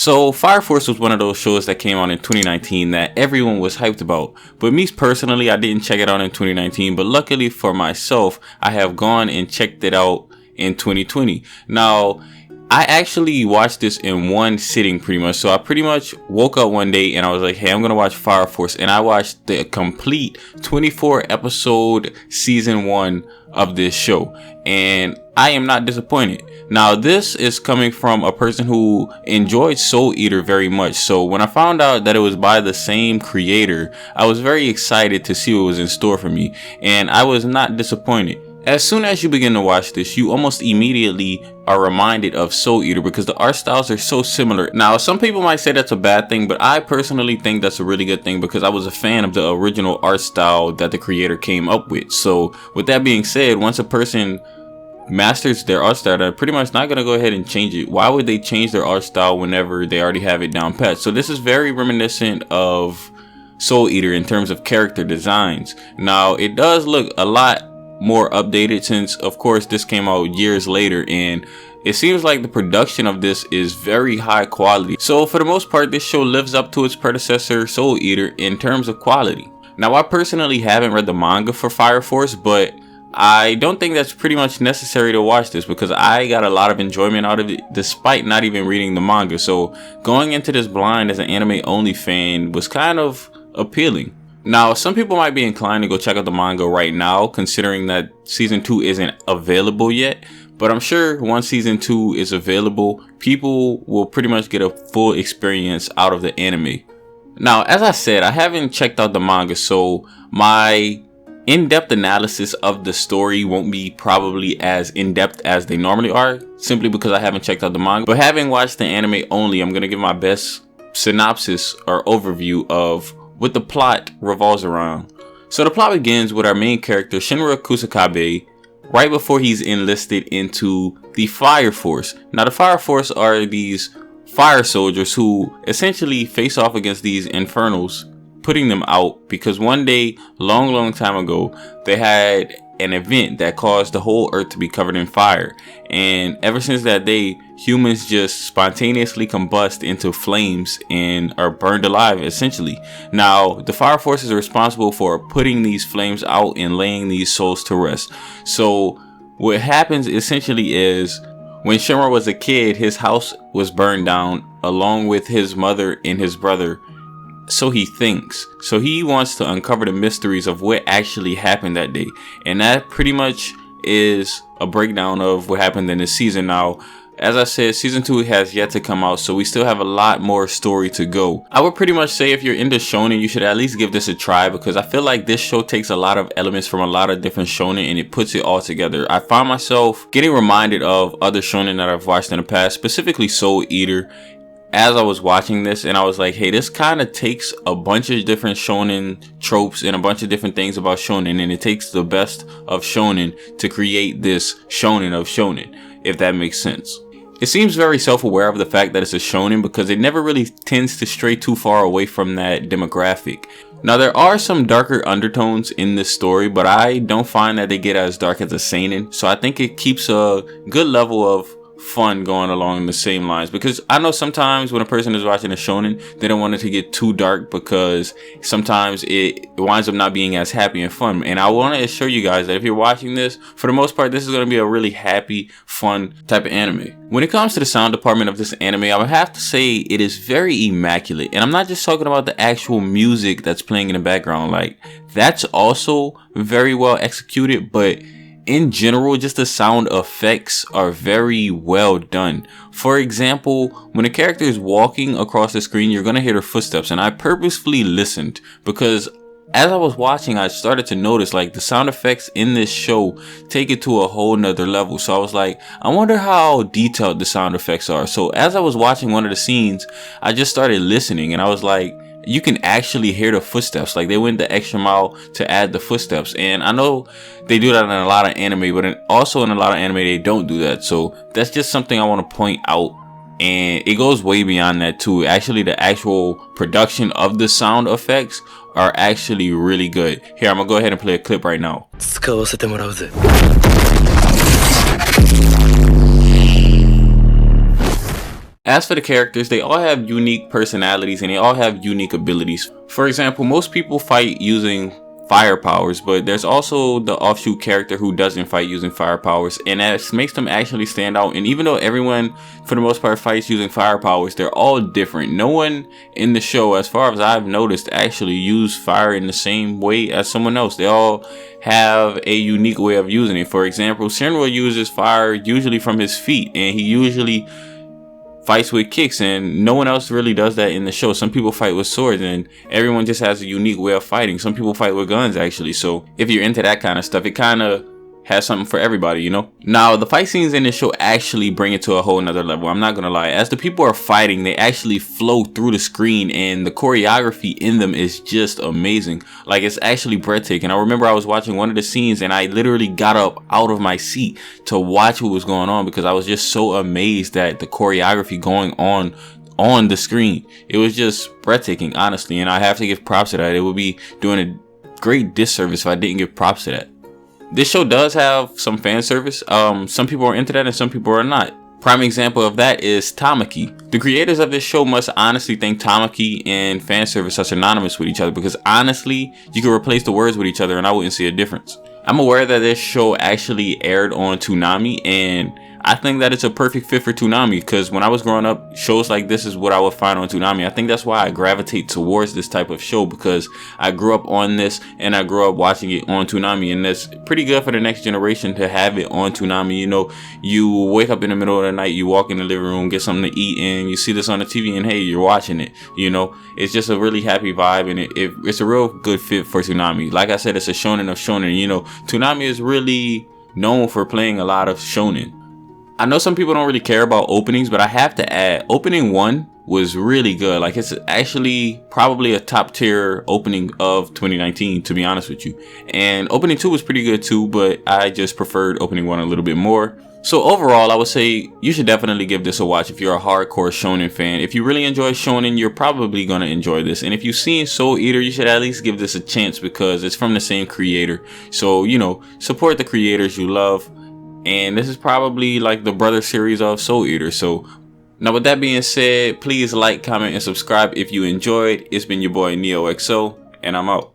So Fire Force was one of those shows that came out in 2019 that everyone was hyped about. But me personally, I didn't check it out in 2019. But luckily for myself, I have gone and checked it out in 2020. Now, I actually watched this in one sitting pretty much. So I pretty much woke up one day and I was like, hey, I'm going to watch Fire Force. And I watched the complete 24 episode season 1 of this show. And I am not disappointed. Now, this is coming from a person who enjoyed Soul Eater very much. So when I found out that it was by the same creator, I was very excited to see what was in store for me. And I was not disappointed. As soon as you begin to watch this, you almost immediately are reminded of Soul Eater because the art styles are so similar. Now, some people might say that's a bad thing, but I personally think that's a really good thing because I was a fan of the original art style that the creator came up with. So with that being said, once a person masters their art style, they're pretty much not going to go ahead and change it. Why would they change their art style whenever they already have it down pat? So this is very reminiscent of Soul Eater in terms of character designs. Now, it does look a lot more updated since, of course, this came out years later, and it seems like the production of this is very high quality. So for the most part, this show lives up to its predecessor, Soul Eater, in terms of quality. Now, I personally haven't read the manga for Fire Force, but I don't think that's pretty much necessary to watch this because I got a lot of enjoyment out of it despite not even reading the manga. So going into this blind as an anime only fan was kind of appealing. Now, some people might be inclined to go check out the manga right now, considering that season 2 isn't available yet. But I'm sure once season 2 is available, people will pretty much get a full experience out of the anime. Now, as I said, I haven't checked out the manga, so my in-depth analysis of the story won't be probably as in-depth as they normally are, simply because I haven't checked out the manga. But having watched the anime only, I'm going to give my best synopsis or overview of what the plot revolves around. So the plot begins with our main character Shinra Kusakabe right before he's enlisted into the Fire Force. Now the Fire Force are these fire soldiers who essentially face off against these infernals, putting them out because one day, long time ago, they had an event that caused the whole earth to be covered in fire. And ever since that day, humans just spontaneously combust into flames and are burned alive, essentially. Now, the Fire Force is responsible for putting these flames out and laying these souls to rest. So what happens essentially is when Shinra was a kid, his house was burned down along with his mother and his brother. So he thinks. So he wants to uncover the mysteries of what actually happened that day. And that pretty much is a breakdown of what happened in this season. Now, as I said, season 2 has yet to come out, so we still have a lot more story to go. I would pretty much say if you're into shonen, you should at least give this a try because I feel like this show takes a lot of elements from a lot of different shonen and it puts it all together. I find myself getting reminded of other shonen that I've watched in the past, specifically Soul Eater, as I was watching this, and I was like, hey, this kind of takes a bunch of different shonen tropes and a bunch of different things about shonen, and it takes the best of shonen to create this shonen of shonen, if that makes sense. It seems very self-aware of the fact that it's a shonen because it never really tends to stray too far away from that demographic. Now, there are some darker undertones in this story, but I don't find that they get as dark as a seinen, so I think it keeps a good level of fun going along the same lines, because I know sometimes when a person is watching a shonen, they don't want it to get too dark because sometimes it winds up not being as happy and fun. And I want to assure you guys that if you're watching this, for the most part, this is going to be a really happy, fun type of anime. When it comes to the sound department of this anime, I would have to say it is very immaculate. And I'm not just talking about the actual music that's playing in the background. Like, that's also very well executed, but in general, just the sound effects are very well done. For example, when a character is walking across the screen, you're going to hear their footsteps. And I purposefully listened because as I was watching, I started to notice like the sound effects in this show take it to a whole nother level. So I was like, I wonder how detailed the sound effects are. So as I was watching one of the scenes, I just started listening and I was like, you can actually hear the footsteps. Like, they went the extra mile to add the footsteps. And I know they do that in a lot of anime, but also in a lot of anime, they don't do that. So that's just something I want to point out. And it goes way beyond that too. Actually, the actual production of the sound effects are actually really good. Here, I'm going to go ahead and play a clip right now. As for the characters, they all have unique personalities and they all have unique abilities. For example, most people fight using fire powers, but there's also the offshoot character who doesn't fight using fire powers, and that makes them actually stand out. And even though everyone for the most part fights using fire powers, they're all different. No one in the show, as far as I've noticed, actually use fire in the same way as someone else. They all have a unique way of using it. For example, Shinra uses fire usually from his feet, and he usually fights with kicks, and no one else really does that in the show. Some people fight with swords, and everyone just has a unique way of fighting. Some people fight with guns, actually. So if you're into that kind of stuff, it kind of has something for everybody, you know? Now, the fight scenes in this show actually bring it to a whole nother level. I'm not gonna lie. As the people are fighting, they actually flow through the screen, and the choreography in them is just amazing. Like, it's actually breathtaking. I remember I was watching one of the scenes, and I literally got up out of my seat to watch what was going on because I was just so amazed at the choreography going on the screen. It was just breathtaking, honestly, and I have to give props to that. It would be doing a great disservice if I didn't give props to that. This show does have some fan service. Some people are into that and some people are not. Prime example of that is Tamaki. The creators of this show must honestly think Tamaki and fan service are synonymous with each other, because honestly, you could replace the words with each other and I wouldn't see a difference. I'm aware that this show actually aired on Toonami, and I think that it's a perfect fit for Toonami, because when I was growing up, shows like this is what I would find on Toonami. I think that's why I gravitate towards this type of show, because I grew up on this and I grew up watching it on Toonami, and that's pretty good for the next generation to have it on Toonami. You know, you wake up in the middle of the night, you walk in the living room, get something to eat, and you see this on the TV, and hey, you're watching it. You know, it's just a really happy vibe, and it's a real good fit for Toonami. Like I said, it's a shonen of shonen. You know, Toonami is really known for playing a lot of shonen. I know some people don't really care about openings, but I have to add, opening 1 was really good. Like, it's actually probably a top tier opening of 2019, to be honest with you. And opening 2 was pretty good too, but I just preferred opening 1 a little bit more. So overall, I would say you should definitely give this a watch if you're a hardcore shonen fan. If you really enjoy shonen, you're probably going to enjoy this. And if you've seen Soul Eater, you should at least give this a chance because it's from the same creator. So, you know, support the creators you love. And this is probably like the brother series of Soul Eater. So now with that being said, please like, comment, and subscribe if you enjoyed. It's been your boy NeohXO, and I'm out.